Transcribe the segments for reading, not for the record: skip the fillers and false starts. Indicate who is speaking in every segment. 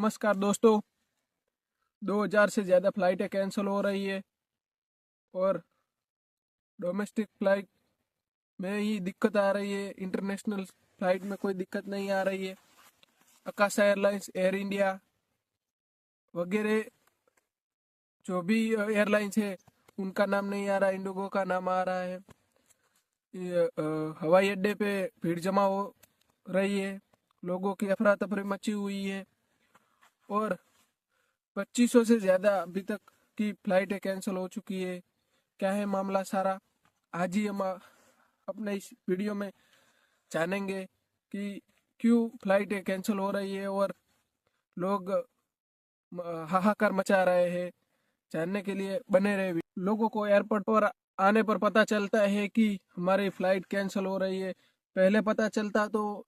Speaker 1: नमस्कार दोस्तों। 2000 से ज़्यादा फ़्लाइटें कैंसिल हो रही है और डोमेस्टिक फ़्लाइट में ही दिक्कत आ रही है। इंटरनेशनल फ़्लाइट में कोई दिक्कत नहीं आ रही है। आकाश एयरलाइंस, एयर इंडिया वगैरह जो भी एयरलाइंस है उनका नाम नहीं आ रहा, इंडिगो का नाम आ रहा है। हवाई अड्डे पे भीड़ जमा हो रही है, लोगों की अफरा तफरी मची हुई है और 2500 से ज़्यादा अभी तक की फ़्लाइटें कैंसिल हो चुकी है। क्या है मामला सारा, आज ही हम अपने इस वीडियो में जानेंगे कि क्यों फ़्लाइटें कैंसिल हो रही है और लोग हाहाकार मचा रहे हैं। जानने के लिए बने रहे। लोगों को एयरपोर्ट पर आने पर पता चलता है कि हमारी फ़्लाइट कैंसिल हो रही है। पहले पता चलता तो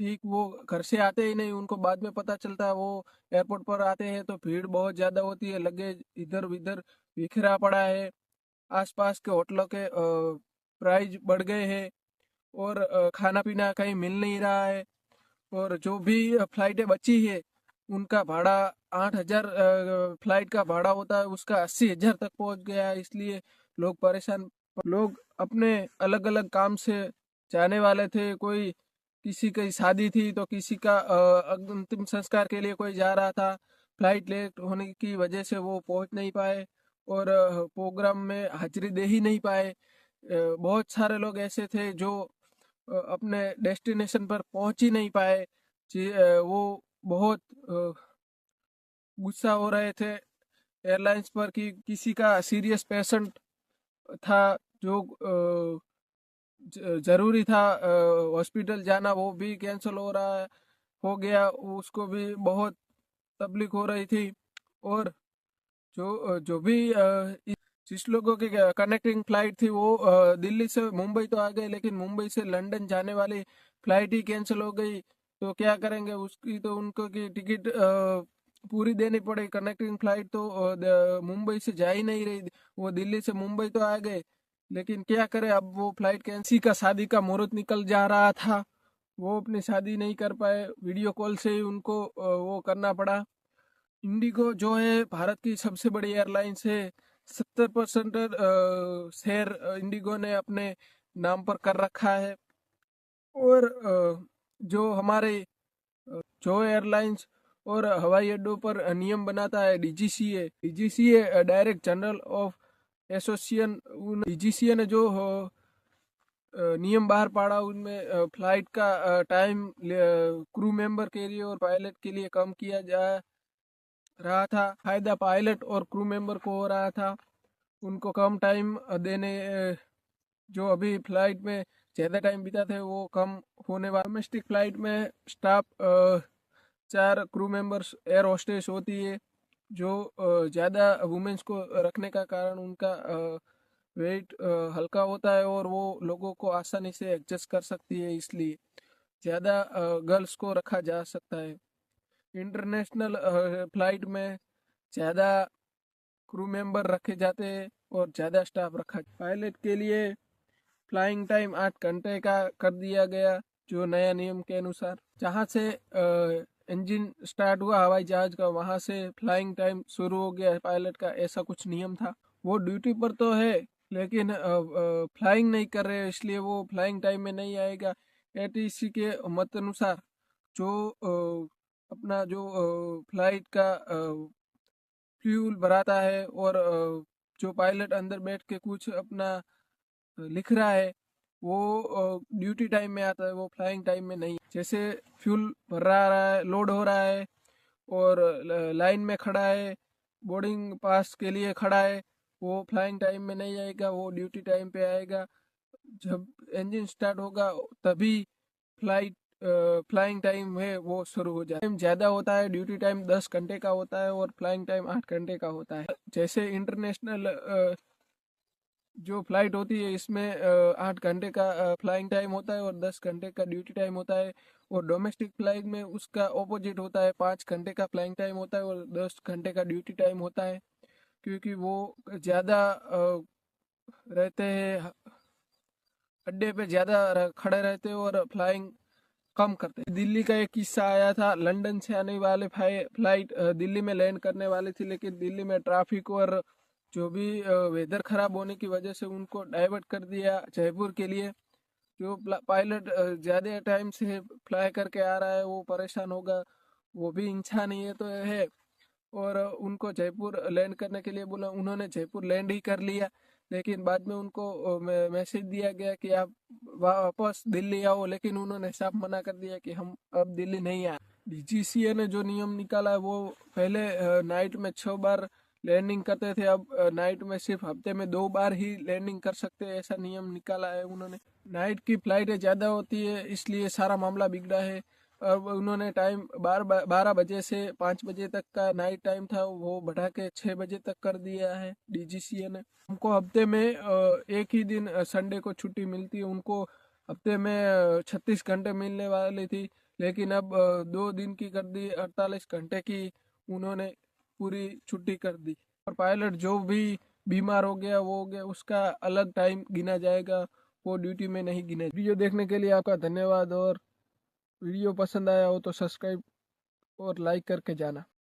Speaker 1: ठीक, वो घर से आते ही नहीं, उनको बाद में पता चलता है। वो एयरपोर्ट पर आते हैं तो भीड़ बहुत ज़्यादा होती है, लगेज इधर उधर बिखरा पड़ा है, आसपास के होटलों के प्राइस बढ़ गए हैं और खाना पीना कहीं मिल नहीं रहा है। और जो भी फ्लाइटें बची है उनका भाड़ा 8,000 फ्लाइट का भाड़ा होता है, उसका 80,000 तक पहुंच गया है। इसलिए लोग परेशान। लोग अपने अलग अलग काम से जाने वाले थे। कोई किसी की शादी थी तो किसी का अंतिम संस्कार के लिए कोई जा रहा था। फ्लाइट लेट होने की वजह से वो पहुंच नहीं पाए और प्रोग्राम में हाजिरी दे ही नहीं पाए। बहुत सारे लोग ऐसे थे जो अपने डेस्टिनेशन पर पहुंच ही नहीं पाए। वो बहुत गुस्सा हो रहे थे एयरलाइंस पर कि किसी का सीरियस पेशेंट था जो जरूरी था हॉस्पिटल जाना, वो भी कैंसिल हो गया। उसको भी बहुत तकलीफ हो रही थी। और जो जो भी जिस लोगों की कनेक्टिंग फ्लाइट थी वो दिल्ली से मुंबई तो आ गए, लेकिन मुंबई से लंदन जाने वाली फ्लाइट ही कैंसिल हो गई। तो क्या करेंगे, उसकी तो उनको की टिकट पूरी देनी पड़ी। कनेक्टिंग फ्लाइट तो मुंबई से जा ही नहीं रही, वो दिल्ली से मुंबई तो आ गए, लेकिन क्या करे, अब वो फ्लाइट कैंसिल का शादी का मुहूर्त निकल जा रहा था, वो अपनी शादी नहीं कर पाए। वीडियो कॉल से ही उनको वो करना पड़ा। इंडिगो जो है भारत की सबसे बड़ी एयरलाइंस है। 70% शेयर इंडिगो ने अपने नाम पर कर रखा है। और जो हमारे जो एयरलाइंस और हवाई अड्डों पर नियम बनाता है DGCA. DGCA direct general of association, DGCA ने जो नियम बाहर पाड़ा उनमें फ्लाइट का टाइम क्रू मेंबर के लिए और पायलट के लिए कम किया जा रहा था। फायदा पायलट और क्रू मेंबर को हो रहा था, उनको कम टाइम देने। जो अभी फ्लाइट में ज़्यादा टाइम बिताते हैं वो कम होने वाला। डोमेस्टिक फ्लाइट में staff 4 crew members air hostess होती है, जो ज़्यादा वुमेन्स को रखने का कारण उनका वेट हल्का होता है और वो लोगों को आसानी से एडजस्ट कर सकती है, इसलिए ज़्यादा गर्ल्स को रखा जा सकता है। इंटरनेशनल फ्लाइट में ज़्यादा क्रू मेंबर रखे जाते हैं और ज़्यादा स्टाफ रखा। पायलट के लिए फ्लाइंग टाइम 8 घंटे का कर दिया गया, जो नया नियम के अनुसार। जहाँ से इंजन स्टार्ट हुआ हवाई जहाज का, वहाँ से फ्लाइंग टाइम शुरू हो गया है पायलट का, ऐसा कुछ नियम था। वो ड्यूटी पर तो है लेकिन फ्लाइंग नहीं कर रहे, इसलिए वो फ्लाइंग टाइम में नहीं आएगा। एटीसी के मत अनुसार जो अपना जो फ्लाइट का फ्यूल भराता है और जो पायलट अंदर बैठ के कुछ अपना लिख रहा है, वो ड्यूटी टाइम में आता है, वो फ्लाइंग टाइम में नहीं। जैसे फ्यूल भर रहा है, लोड हो रहा है और लाइन में खड़ा है, बोर्डिंग पास के लिए खड़ा है, वो फ्लाइंग टाइम में नहीं आएगा, वो ड्यूटी टाइम पे आएगा। जब इंजन स्टार्ट होगा तभी फ्लाइट फ्लाइंग टाइम है वो शुरू हो जाता है। टाइम ज़्यादा होता है, ड्यूटी टाइम 10 घंटे का होता है और फ्लाइंग टाइम 8 घंटे का होता है। जैसे इंटरनेशनल जो फ्लाइट होती है इसमें 8 घंटे का फ्लाइंग टाइम होता है और 10 घंटे का ड्यूटी टाइम होता है। और डोमेस्टिक फ्लाइट में उसका ऑपोजिट होता है, 5 घंटे का फ्लाइंग टाइम होता है और 10 घंटे का ड्यूटी टाइम होता है, क्योंकि वो ज़्यादा रहते हैं, अड्डे पे ज़्यादा खड़े रहते हैं और फ्लाइंग कम करते। दिल्ली का एक किस्सा आया था, लंदन से आने वाले फ्लाइट दिल्ली में लैंड करने वाली थी, लेकिन दिल्ली में ट्रैफिक और जो भी वेदर खराब होने की वजह से उनको डाइवर्ट कर दिया जयपुर के लिए। जो पायलट ज़्यादा टाइम से फ्लाई करके आ रहा है वो परेशान होगा, वो भी इंसान ही है तो है। और उनको जयपुर लैंड करने के लिए बोला, उन्होंने जयपुर लैंड ही कर लिया, लेकिन बाद में उनको मैसेज दिया गया कि आप वापस दिल्ली आओ, लेकिन उन्होंने साफ मना कर दिया कि हम अब दिल्ली नहीं आए। डीजीसीए ने जो नियम निकाला है वो पहले नाइट में 6 बार लैंडिंग करते थे, अब नाइट में सिर्फ हफ्ते में 2 बार ही लैंडिंग कर सकते हैं, ऐसा नियम निकाला है उन्होंने। नाइट की फ्लाइटें ज़्यादा होती है इसलिए सारा मामला बिगड़ा है। अब उन्होंने टाइम 12 बजे से 5 बजे तक का नाइट टाइम था, वो बढ़ा के 6 बजे तक कर दिया है डीजीसीए ने। हमको हफ्ते में एक ही दिन संडे को छुट्टी मिलती है, उनको हफ्ते में 36 घंटे मिलने वाली थी, लेकिन अब 2 दिन की कर दी, 48 घंटे की उन्होंने पूरी छुट्टी कर दी। और पायलट जो भी बीमार हो गया वो हो गया, उसका अलग टाइम गिना जाएगा, वो ड्यूटी में नहीं गिना। वीडियो देखने के लिए आपका धन्यवाद, और वीडियो पसंद आया हो तो सब्सक्राइब और लाइक करके जाना।